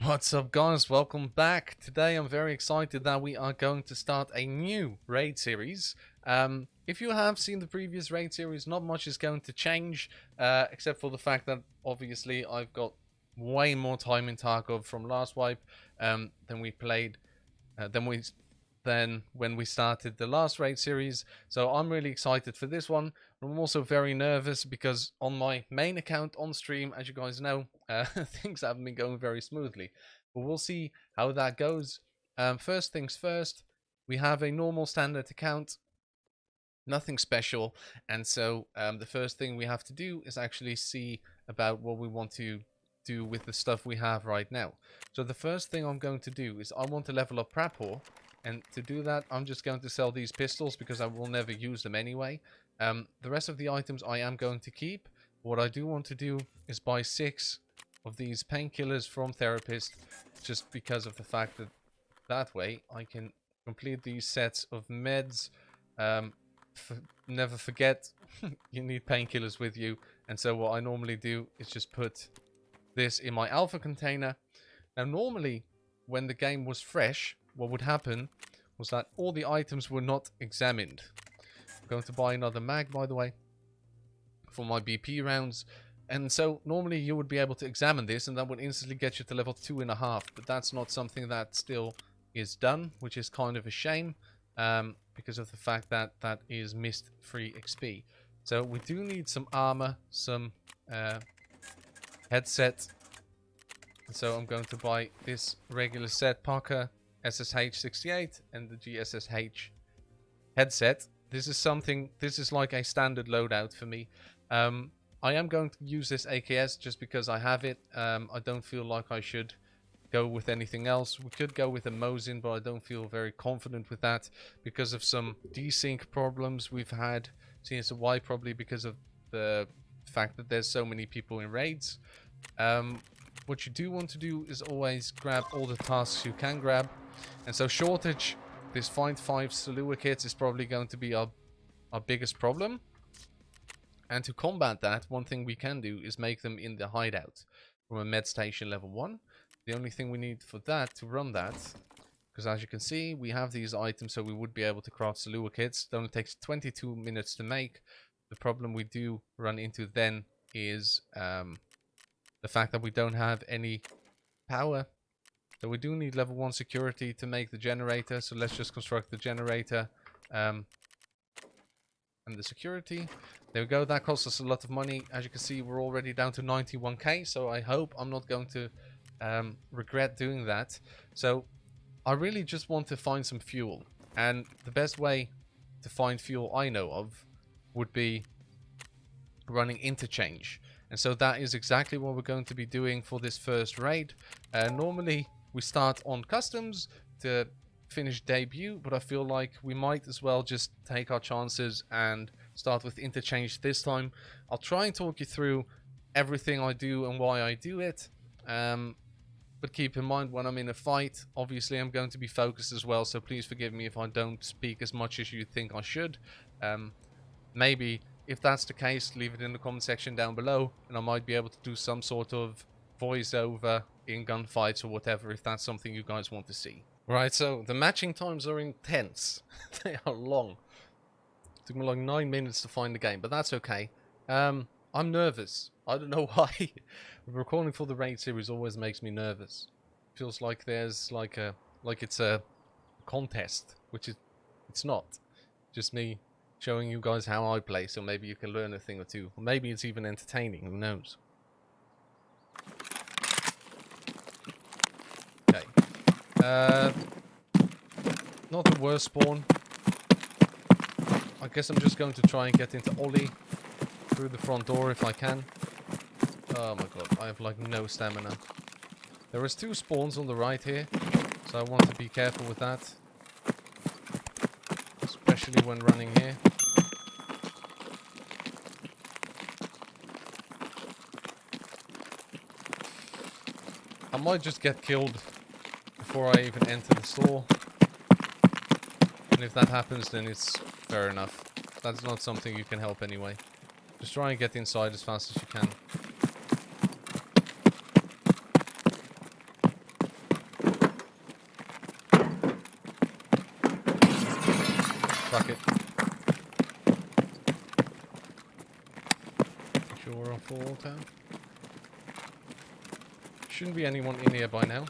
What's up, guys? Welcome back. Today I'm very excited that we are going to start a new raid series. If you have seen the previous raid series, not much is going to change, except for the fact that obviously I've got way more time in Tarkov from last wipe than we played, than when we started the last raid series. So I'm really excited for this one. I'm also very nervous because on my main account on stream, as you guys know, things haven't been going very smoothly. But we'll see how that goes. First things first, we have a normal standard account, nothing special. And so the first thing we have to do is actually see about what we want to do with the stuff we have right now. So the first thing I'm going to do is I want to level up Prapor. And to do that, I'm just going to sell these pistols because I will never use them anyway. The rest of the items I am going to keep. What I do want to do is buy 6 of these painkillers from Therapist, just because of the fact that that way I can complete these sets of meds. Never forget, you need painkillers with you. And so what I normally do is just put this in my alpha container. Now normally, when the game was fresh, what would happen was that all the items were not examined. I'm going to buy another mag, by the way, for my BP rounds. And so normally you would be able to examine this and that would instantly get you to level 2.5. But that's not something that still is done, which is kind of a shame because of the fact that that is missed free XP. So we do need some armor, some headset. So I'm going to buy this regular set, Parker SSH68 and the GSSH headset. This is like a standard loadout for me. I am going to use this AKS just because I have it. I don't feel like I should go with anything else. We could go with a Mosin, but I don't feel very confident with that because of some desync problems we've had. CSY probably because of the fact that there's so many people in raids. What you do want to do is always grab all the tasks you can grab. And so shortage, this find 5 Salua kits is probably going to be our biggest problem. And to combat that, one thing we can do is make them in the hideout from a med station level 1. The only thing we need for that, to run that, because as you can see, we have these items, so we would be able to craft Salua kits. It only takes 22 minutes to make. The problem we do run into then is the fact that we don't have any power. So we do need level 1 security to make the generator. So let's just construct the generator and the security. There we go. That costs us a lot of money. As you can see, we're already down to 91k. So I hope I'm not going to regret doing that. So I really just want to find some fuel. And the best way to find fuel I know of would be running Interchange. And so that is exactly what we're going to be doing for this first raid. Normally we start on customs to finish debut, but I feel like we might as well just take our chances and start with Interchange this time. I'll try and talk you through everything I do and why I do it. But keep in mind, when I'm in a fight, obviously I'm going to be focused as well, so please forgive me if I don't speak as much as you think I should. Maybe if that's the case, leave it in the comment section down below, and I might be able to do some sort of voiceover in gunfights or whatever, if that's something you guys want to see. Right, so the matching times are intense. They are long. It took me like 9 minutes to find the game, but that's okay. I'm nervous. I don't know why. Recording for the raid series always makes me nervous. Feels like there's like it's a contest, which it's not. Just me showing you guys how I play, so maybe you can learn a thing or two. Or maybe it's even entertaining, who knows. Okay. Not the worst spawn. I guess I'm just going to try and get into Ollie through the front door if I can. Oh my god, I have like no stamina. There is 2 spawns on the right here, so I want to be careful with that. Especially when running here. I might just get killed before I even enter the store. And if that happens, then it's fair enough. That's not something you can help anyway. Just try and get inside as fast as you can. Sure on full auto. Shouldn't be anyone in here by now.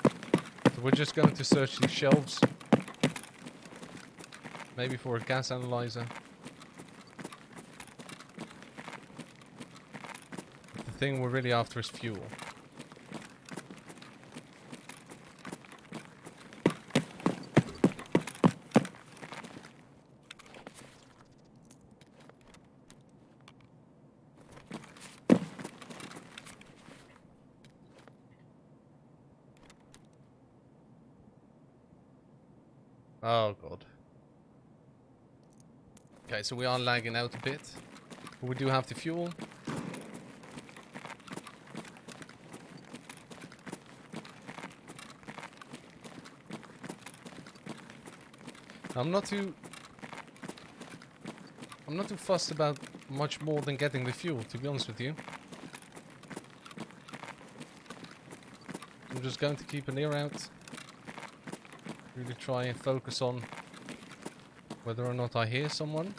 So we're just going to search these shelves. Maybe for a gas analyzer. The thing we're really after is fuel. Oh god. Okay, so we are lagging out a bit. But we do have the fuel. I'm not too fussed about much more than getting the fuel, to be honest with you. I'm just going to keep an ear out. Really try and focus on whether or not I hear someone.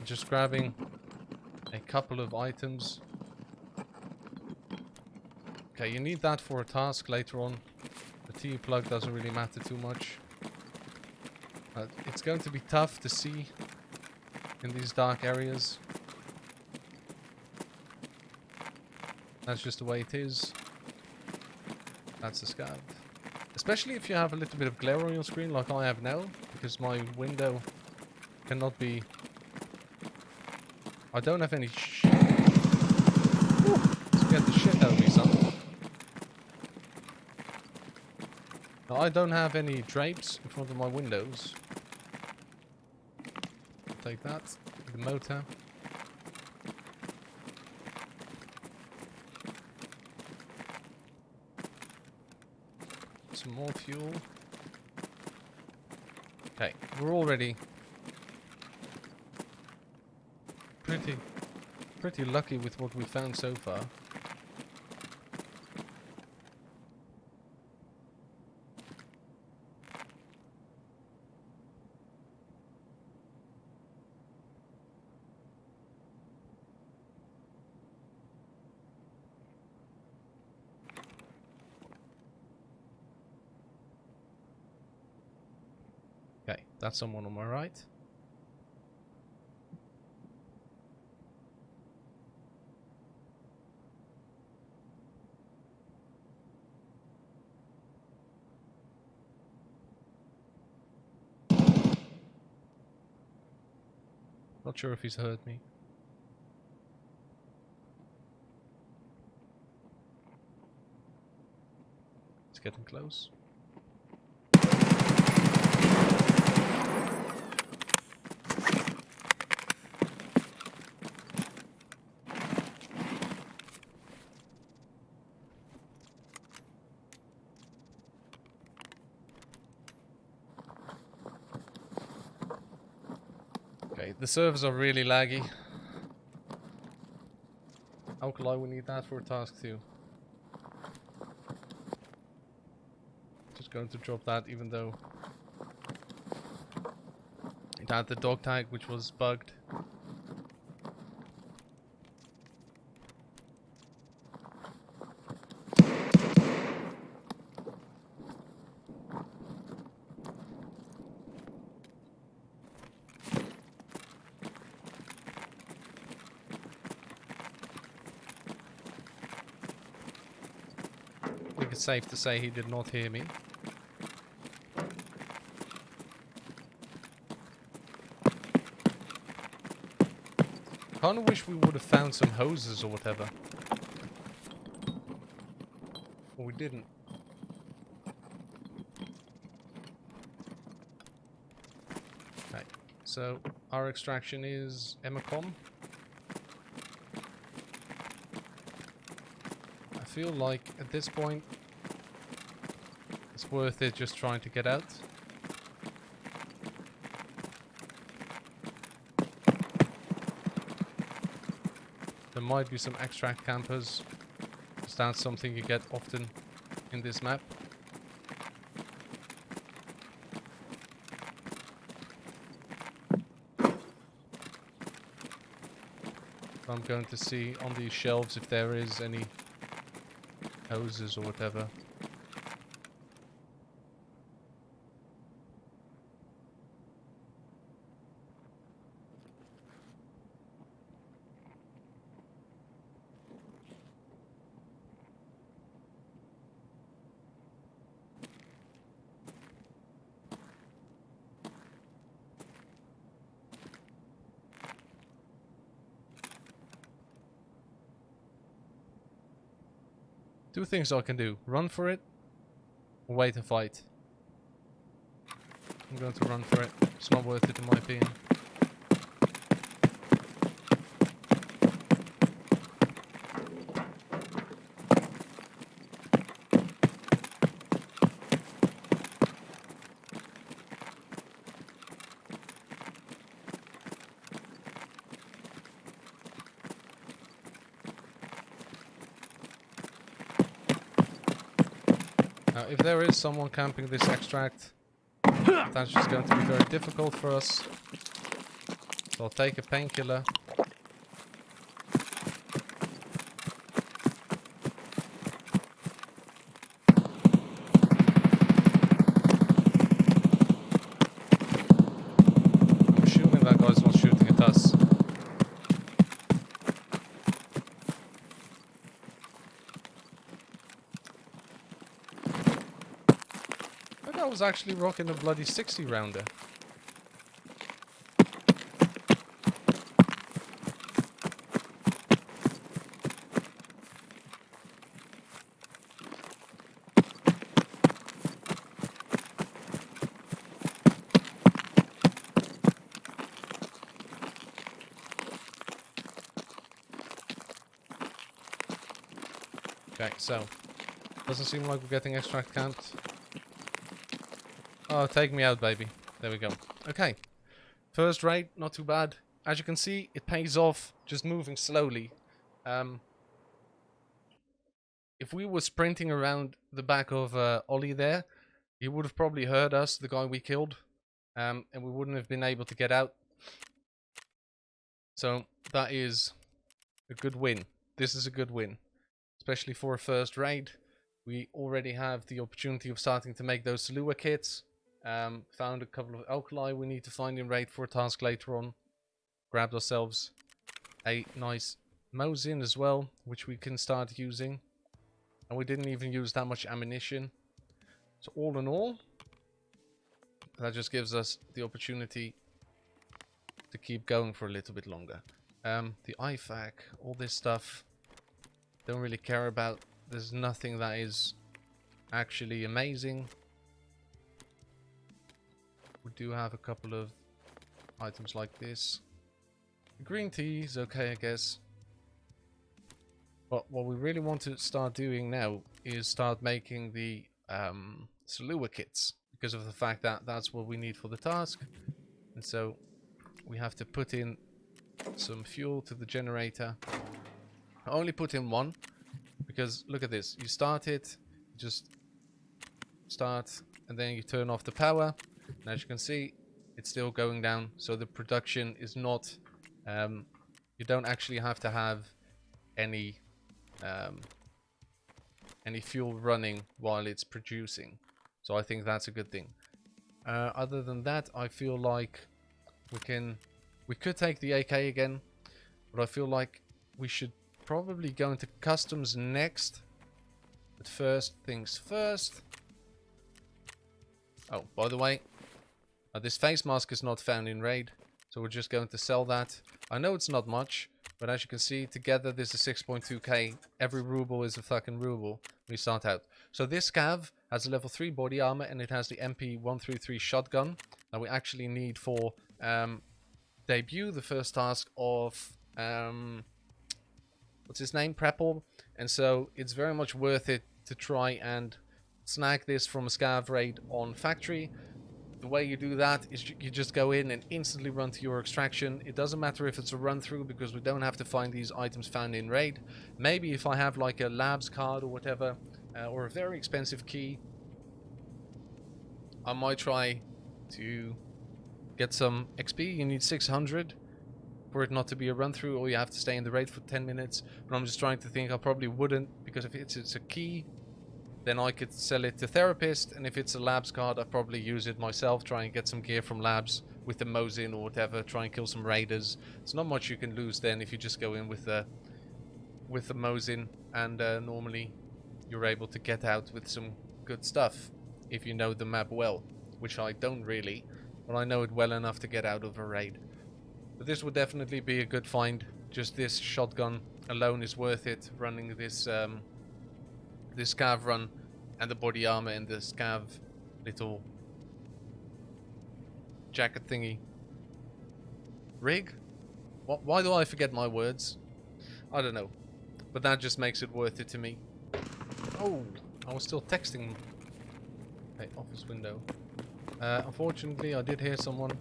Just grabbing a couple of items. Okay, you need that for a task later on. The T plug doesn't really matter too much. It's going to be tough to see in these dark areas. That's just the way it is. That's the Scav. Especially if you have a little bit of glare on your screen like I have now, because my window cannot be... I don't have any scared the shit out of me, son. No, I don't have any drapes in front of my windows. I'll take that. The motor. Some more fuel. Okay, we're already pretty lucky with what we found so far. Okay, that's someone on my right. Not sure if he's heard me. It's getting close. Okay, the servers are really laggy. Alkali, we need that for a task too. Just going to drop that even though it had the dog tag which was bugged. I think it's safe to say he did not hear me. Kinda wish we would have found some hoses or whatever. But we didn't. Okay, so our extraction is Emacom. I feel like at this point it's worth it just trying to get out. There might be some extract campers, because that's something you get often in this map. I'm going to see on these shelves if there is any hoses or whatever. Two things I can do. Run for it, or wait and fight. I'm going to run for it. It's not worth it in my opinion. Now, if there is someone camping this extract, that's just going to be very difficult for us. So I'll take a painkiller. I'm assuming that guy's not shooting at us. I was actually rocking a bloody 60 rounder. Okay, so doesn't seem like we're getting extract camped. Oh, take me out, baby. There we go. Okay. First raid, not too bad. As you can see, it pays off just moving slowly. If we were sprinting around the back of Ollie there, he would have probably heard us, the guy we killed, and we wouldn't have been able to get out. So that is a good win. This is a good win, especially for a first raid. We already have the opportunity of starting to make those Salua kits. Found a couple of alkali we need to find in raid for a task later on. Grabbed ourselves a nice Mosin as well, which we can start using. And we didn't even use that much ammunition. So all in all, that just gives us the opportunity to keep going for a little bit longer. The IFAC, all this stuff, don't really care about. There's nothing that is actually amazing. We do have a couple of items like this. The green tea is okay, I guess. But what we really want to start doing now is start making the Salua kits, because of the fact that that's what we need for the task. And so we have to put in some fuel to the generator. I only put in one, because look at this. You start it, just start, and then you turn off the power. And as you can see, it's still going down, so the production is not, you don't actually have to have any fuel running while it's producing. So I think that's a good thing. Other than that, I feel like we could take the AK again, but I feel like we should probably go into customs next. But first things first. Oh, by the way, this face mask is not found in raid, so we're just going to sell that. I know it's not much, but as you can see, together this is 6.2k. Every ruble is a fucking ruble. We start out. So this Scav has a level 3 body armor, and it has the MP133 shotgun that we actually need for debut, the first task of what's his name, Prepple. And so it's very much worth it to try and snag this from a Scav raid on factory. The way you do that is you just go in and instantly run to your extraction. It doesn't matter if it's a run through, because we don't have to find these items found in raid. Maybe if I have like a labs card or whatever, or a very expensive key, I might try to get some XP. You need 600. for it not to be a run through, or you have to stay in the raid for 10 minutes. But I'm just trying to think, I probably wouldn't, because if it's a key, then I could sell it to therapist, and if it's a labs card, I'd probably use it myself, try and get some gear from labs with the Mosin or whatever, try and kill some raiders. It's not much you can lose then if you just go in with the Mosin, and normally you're able to get out with some good stuff if you know the map well, which I don't really, but I know it well enough to get out of a raid. But this would definitely be a good find. Just this shotgun alone is worth it, running this this Scav run and the body armor and the Scav little jacket thingy. Rig? What? Why do I forget my words? I don't know, but that just makes it worth it to me. Oh, I was still texting. Hey, office window. Unfortunately, I did hear someone.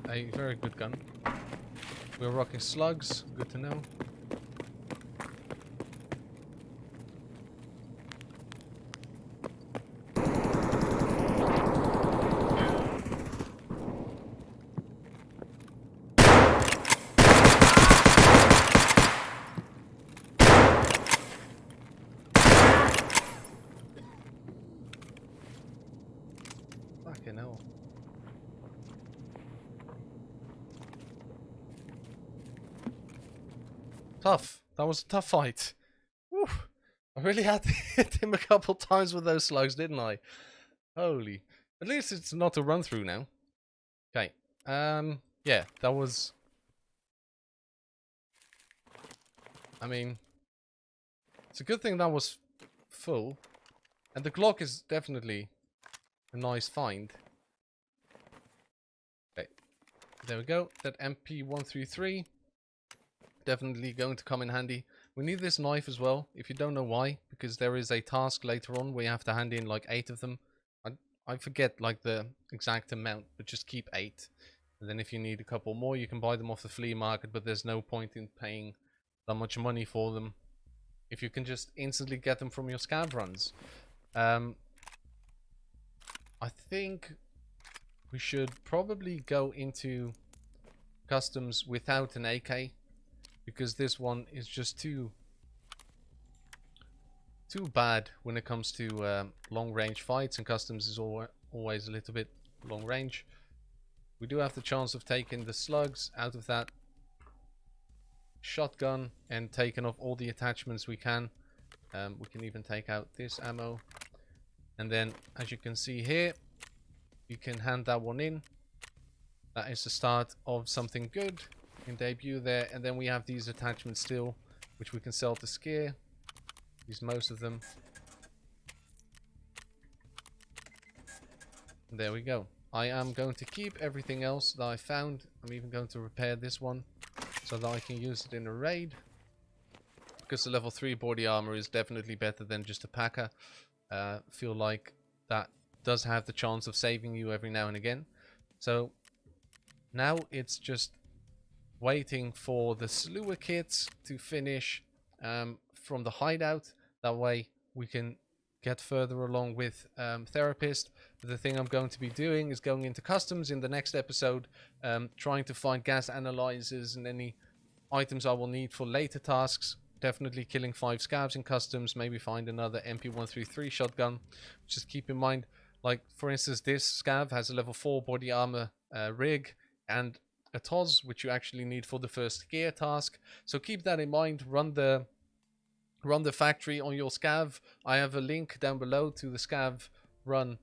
A very good gun. We're rocking slugs. Good to know. Fucking hell. Tough. That was a tough fight. Whew. I really had to hit him a couple times with those slugs, didn't I? Holy. At least it's not a run through now. Okay. Yeah, that was... I mean... It's a good thing that was full. And the Glock is definitely a nice find. Okay. There we go. That MP133. Definitely going to come in handy. We need this knife as well, if you don't know why, because there is a task later on where you have to hand in like 8 of them. I forget like the exact amount, but just keep 8. And then if you need a couple more, you can buy them off the flea market, but there's no point in paying that much money for them if you can just instantly get them from your Scav runs. I think we should probably go into customs without an AK, because this one is just too bad when it comes to long range fights, and customs is always a little bit long range. We do have the chance of taking the slugs out of that shotgun and taking off all the attachments we can. We can even take out this ammo, and then as you can see here, you can hand that one in. That is the start of something good in debut there. And then we have these attachments still, which we can sell to Scare. Use most of them. And there we go. I am going to keep everything else that I found. I'm even going to repair this one so that I can use it in a raid, because the level 3 body armor is definitely better than just a packer. Feel like that does have the chance of saving you every now and again. So now it's just waiting for the slewer kits to finish from the hideout. That way we can get further along with therapist. But the thing I'm going to be doing is going into customs in the next episode, trying to find gas analyzers and any items I will need for later tasks. Definitely killing 5 scavs in customs, maybe find another MP133 shotgun. Just keep in mind, like for instance, this scav has a level 4 body armor rig and a TOS, which you actually need for the first gear task. So keep that in mind. Run the factory on your scav. I have a link down below to the scav run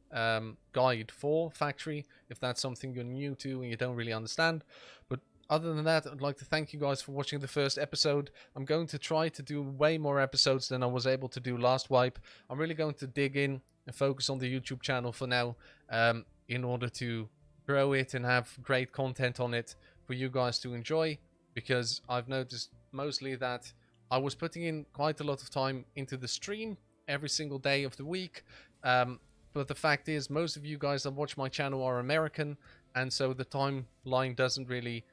guide for factory, if that's something you're new to and you don't really understand. But other than that, I'd like to thank you guys for watching the first episode. I'm going to try to do way more episodes than I was able to do last wipe. I'm really going to dig in and focus on the YouTube channel for now, in order to grow it and have great content on it for you guys to enjoy, because I've noticed mostly that I was putting in quite a lot of time into the stream every single day of the week, but the fact is most of you guys that watch my channel are American, and so the timeline doesn't really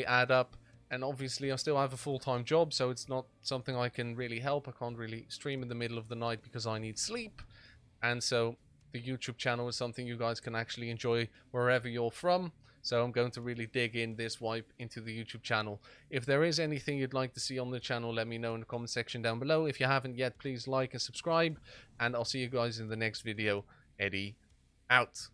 add up. And obviously I still have a full-time job, so it's not something I can really help. I can't really stream in the middle of the night because I need sleep, and so the YouTube channel is something you guys can actually enjoy wherever you're from. So I'm going to really dig in this wipe into the YouTube channel. If there is anything you'd like to see on the channel, let me know in the comment section down below. If you haven't yet, please like and subscribe, and I'll see you guys in the next video. Eddy out.